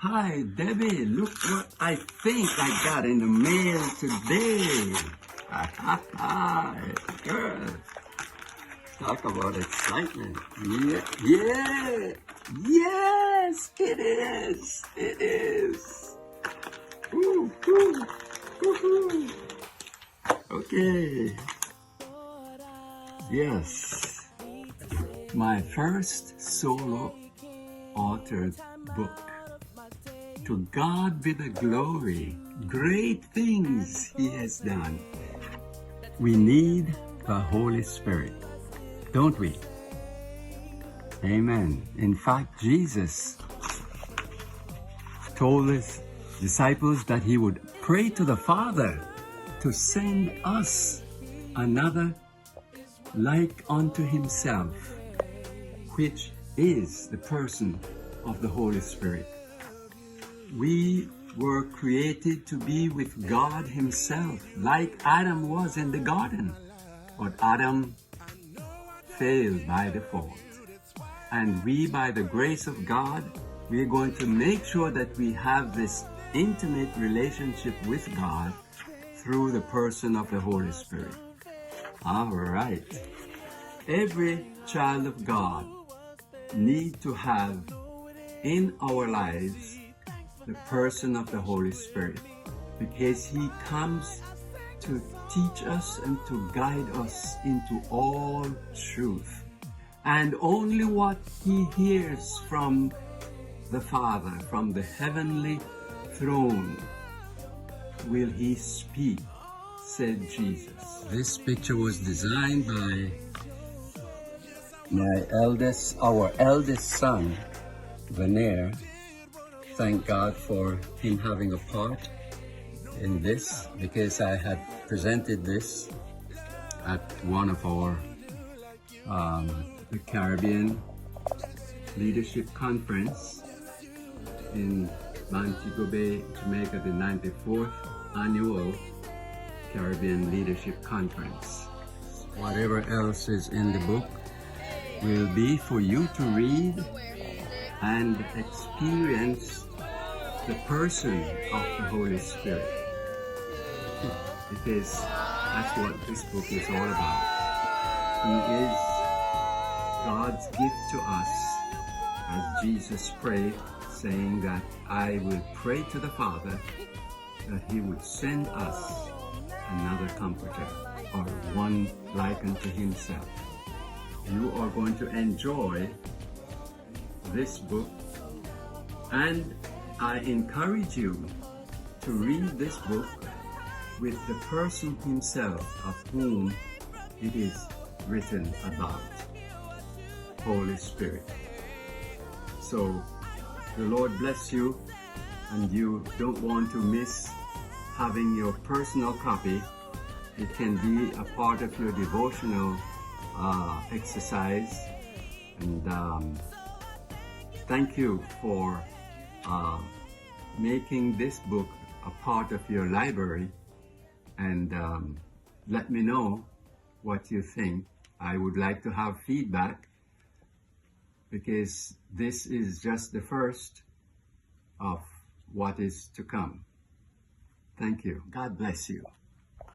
Hi, Debbie. Look what I think I got in the mail today. Girl. Talk about excitement. Yeah. Yes, it is. It is. Woo, woo, woo. Okay. Yes. My first solo authored book. To God be the glory. Great things He has done. We need the Holy Spirit, don't we? Amen. In fact, Jesus told His disciples that He would pray to the Father to send us another like unto Himself, which is the person of the Holy Spirit. We were created to be with God Himself, like Adam was in the garden. But Adam failed by default. And we, by the grace of God, we're going to make sure that we have this intimate relationship with God through the person of the Holy Spirit. All right. Every child of God needs to have in our lives the person of the Holy Spirit, because He comes to teach us and to guide us into all truth. And only what He hears from the Father, from the heavenly throne, will He speak, said Jesus. This picture was designed by our eldest son, Veneer. Thank God for him having a part in this, because I had presented this at one of our the Caribbean Leadership Conference in Montego Bay, Jamaica, the 94th Annual Caribbean Leadership Conference. Whatever else is in the book will be for you to read and experience the person of the Holy Spirit, because that's what this book is all about. He is God's gift to us, as Jesus prayed, saying that I will pray to the Father that He would send us another comforter, or one like unto Himself. You are going to enjoy this book, and I encourage you to read this book with the person himself of whom it is written about, Holy Spirit. So the Lord bless you, and you don't want to miss having your personal copy. It can be a part of your devotional exercise. And thank you for making this book a part of your library, and let me know what you think. I would like to have feedback, because this is just the first of what is to come. Thank you. God bless you.